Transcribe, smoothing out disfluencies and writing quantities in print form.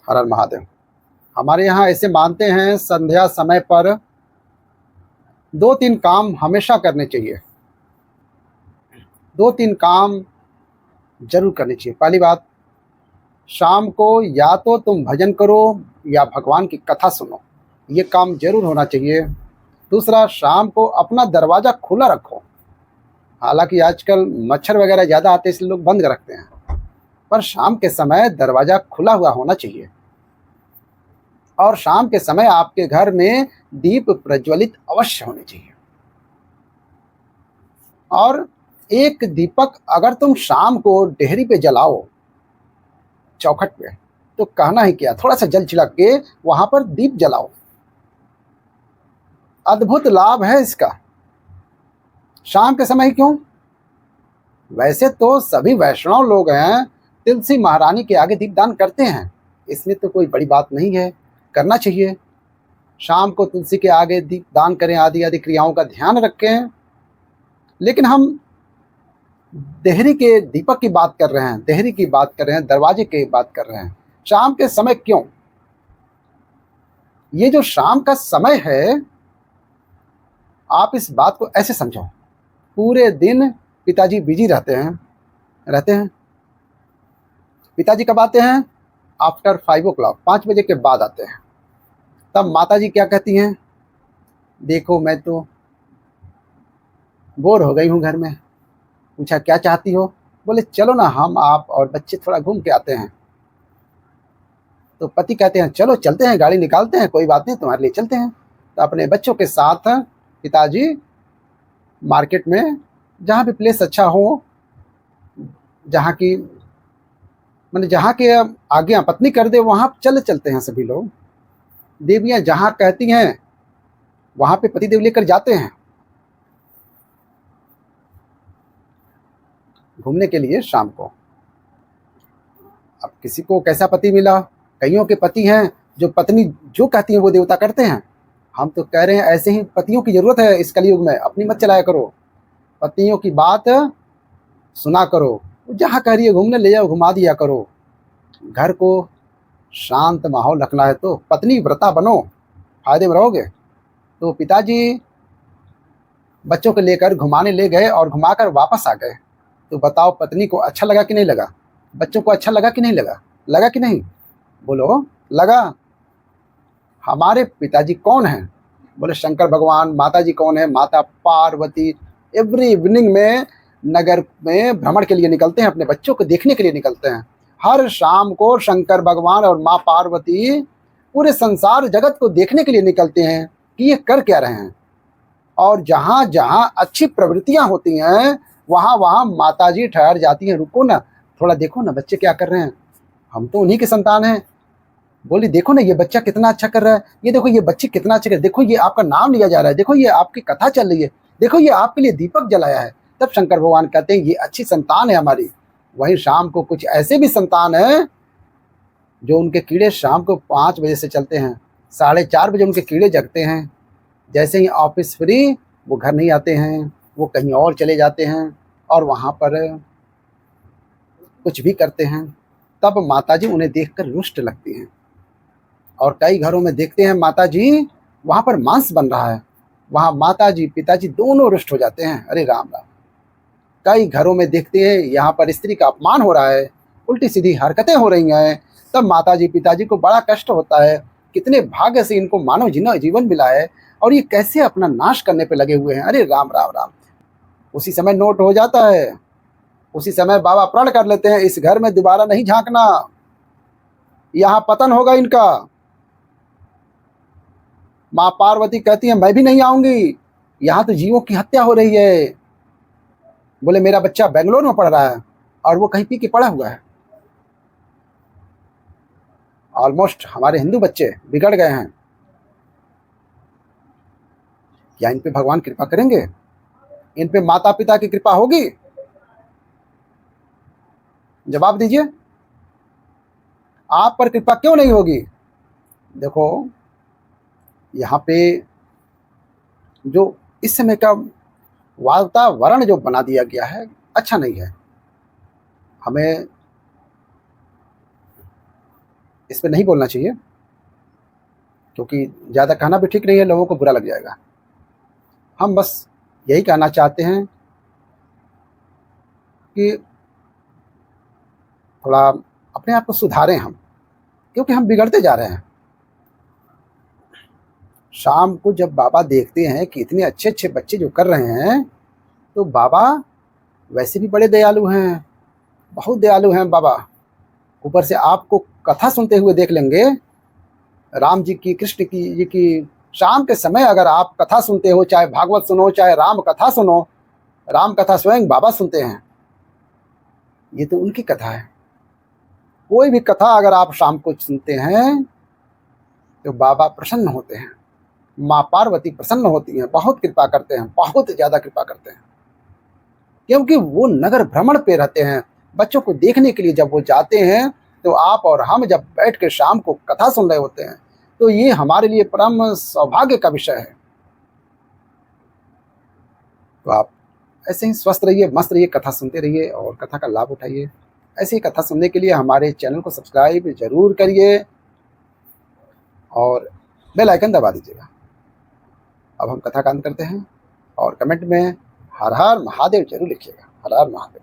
हर हर महादेव। हमारे यहाँ ऐसे मानते हैं संध्या समय पर दो तीन काम हमेशा करने चाहिए। दो तीन काम जरूर करनी चाहिए। पहली बात, शाम को या तो तुम भजन करो या भगवान की कथा सुनो, ये काम जरूर होना चाहिए। दूसरा, शाम को अपना दरवाज़ा खुला रखो। हालांकि आजकल मच्छर वगैरह ज़्यादा आते हैं इसलिए लोग बंद रखते हैं, पर शाम के समय दरवाज़ा खुला हुआ होना चाहिए। और शाम के समय आपके घर में दीप प्रज्वलित अवश्य होने चाहिए। और एक दीपक अगर तुम शाम को डेहरी पे जलाओ, चौखट पे, तो कहना ही क्या, थोड़ा सा जल छिड़क के वहां पर दीप जलाओ, अद्भुत लाभ है इसका। शाम के समय ही क्यों, वैसे तो सभी वैष्णव लोग हैं तुलसी महारानी के आगे दीपदान करते हैं, इसमें तो कोई बड़ी बात नहीं है, करना चाहिए। शाम को तुलसी के आगे दीपदान करें, आदि आदि क्रियाओं का ध्यान रखें। लेकिन हम देहरी के दीपक की बात कर रहे हैं, देहरी की बात कर रहे हैं, दरवाजे की बात कर रहे हैं। शाम के समय क्यों? ये जो शाम का समय है, आप इस बात को ऐसे समझो, पूरे दिन पिताजी बिजी रहते हैं। पिताजी कब आते हैं? आफ्टर 5 o'clock, 5 बजे के बाद आते हैं। तब माताजी क्या कहती हैं? देखो मैं तो बोर हो गई हूँ घर में। पूछा क्या चाहती हो? बोले चलो ना हम आप और बच्चे थोड़ा घूम के आते हैं। तो पति कहते हैं चलो चलते हैं, गाड़ी निकालते हैं, कोई बात नहीं तुम्हारे लिए चलते हैं। तो अपने बच्चों के साथ पिताजी मार्केट में जहाँ भी प्लेस अच्छा हो, जहाँ की मैंने जहाँ के आज्ञा पत्नी कर दे वहाँ चलते हैं सभी लोग। देवियाँ जहाँ कहती हैं वहाँ पे पतिदेव लेकर जाते हैं घूमने के लिए शाम को। अब किसी को कैसा पति मिला, कईयों के पति हैं जो पत्नी जो कहती है वो देवता करते हैं। हम तो कह रहे हैं ऐसे ही पतियों की जरूरत है इस कलयुग में, अपनी मत चलाया करो, पत्नियों की बात सुना करो, जहाँ कह रही है घूमने ले जाओ, घुमा दिया करो। घर को शांत माहौल रखना है तो पत्नी व्रता बनो, फायदे में रहोगे। तो पिताजी बच्चों को लेकर घुमाने ले गए और घुमाकर वापस आ गए। तो बताओ पत्नी को अच्छा लगा कि नहीं लगा, बच्चों को अच्छा लगा कि नहीं लगा, लगा कि नहीं? बोलो लगा। हमारे पिताजी कौन हैं? बोले शंकर भगवान। माताजी कौन है? माता पार्वती। एवरी इवनिंग में नगर में भ्रमण के लिए निकलते हैं, अपने बच्चों को देखने के लिए निकलते हैं। हर शाम को शंकर भगवान और माँ पार्वती पूरे संसार जगत को देखने के लिए निकलते हैं कि ये कर क्या रहे हैं। और जहाँ जहाँ अच्छी प्रवृत्तियाँ होती हैं वहाँ वहाँ माताजी ठहर जाती हैं, रुको ना थोड़ा देखो ना बच्चे क्या कर रहे हैं, हम तो उन्हीं के संतान हैं। बोली देखो ना ये बच्चा कितना अच्छा कर रहा है, ये देखो ये बच्ची कितना अच्छा कर, देखो ये आपका नाम लिया जा रहा है, देखो ये आपकी कथा चल रही है, देखो ये आपके लिए दीपक जलाया है। तब शंकर भगवान कहते हैं ये अच्छी संतान है हमारी। वहीं शाम को कुछ ऐसे भी संतान हैं जो उनके कीड़े शाम को 5 बजे से चलते हैं, 4:30 बजे उनके कीड़े जगते हैं। जैसे ही ऑफिस फ्री वो घर नहीं आते हैं, वो कहीं और चले जाते हैं और वहाँ पर कुछ भी करते हैं। तब माताजी उन्हें देखकर रुष्ट लगती हैं। और कई घरों में देखते हैं माताजी वहाँ पर मांस बन रहा है, वहाँ माताजी पिताजी दोनों रुष्ट हो जाते हैं। अरे राम राम। कई घरों में देखते हैं यहाँ पर स्त्री का अपमान हो रहा है, उल्टी सीधी हरकतें हो रही हैं, तब माताजी पिताजी को बड़ा कष्ट होता है। कितने भाग्य से इनको मानव जीवन मिला है और ये कैसे अपना नाश करने पे लगे हुए हैं। अरे राम राम राम। उसी समय नोट हो जाता है, उसी समय बाबा प्रण कर लेते हैं इस घर में दोबारा नहीं झांकना, यहाँ पतन होगा इनका। माँ पार्वती कहती है मैं भी नहीं आऊंगी, यहाँ तो जीवों की हत्या हो रही है। बोले मेरा बच्चा बेंगलोर में पढ़ रहा है और वो कहीं पी के पड़ा हुआ है। ऑलमोस्ट हमारे हिंदू बच्चे बिगड़ गए हैं, क्या इन पे भगवान कृपा करेंगे? इन पे माता पिता की कृपा होगी? जवाब दीजिए, आप पर कृपा क्यों नहीं होगी? देखो यहाँ पे जो इस समय का वातावरण जो बना दिया गया है अच्छा नहीं है। हमें इस पे नहीं बोलना चाहिए, क्योंकि ज़्यादा कहना भी ठीक नहीं है, लोगों को बुरा लग जाएगा। हम बस यही कहना चाहते हैं कि थोड़ा अपने आप को सुधारें हम, क्योंकि हम बिगड़ते जा रहे हैं। शाम को जब बाबा देखते हैं कि इतने अच्छे-अच्छे बच्चे जो कर रहे हैं, तो बाबा वैसे भी बड़े दयालु हैं, बहुत दयालु हैं बाबा। ऊपर से आपको कथा सुनते हुए देख लेंगे, राम जी की, कृष्ण की जी की। शाम के समय अगर आप कथा सुनते हो, चाहे भागवत सुनो, चाहे राम कथा सुनो, राम कथा स्वयं बाबा सुनते हैं, ये तो उनकी कथा है। कोई भी कथा अगर आप शाम को सुनते हैं तो बाबा प्रसन्न होते हैं, माँ पार्वती प्रसन्न होती हैं, बहुत कृपा करते हैं, बहुत ज़्यादा कृपा करते हैं, क्योंकि वो नगर भ्रमण पे रहते हैं। बच्चों को देखने के लिए जब वो जाते हैं, तो आप और हम जब बैठ के शाम को कथा सुन रहे होते हैं, तो ये हमारे लिए परम सौभाग्य का विषय है। तो आप ऐसे ही स्वस्थ रहिए, मस्त रहिए, कथा सुनते रहिए और कथा का लाभ उठाइए। ऐसी ही कथा सुनने के लिए हमारे चैनल को सब्सक्राइब ज़रूर करिए और बेल आइकन दबा दीजिएगा। अब हम कथा का अंत करते हैं, और कमेंट में हर हर महादेव जरूर लिखिएगा। हर हर महादेव।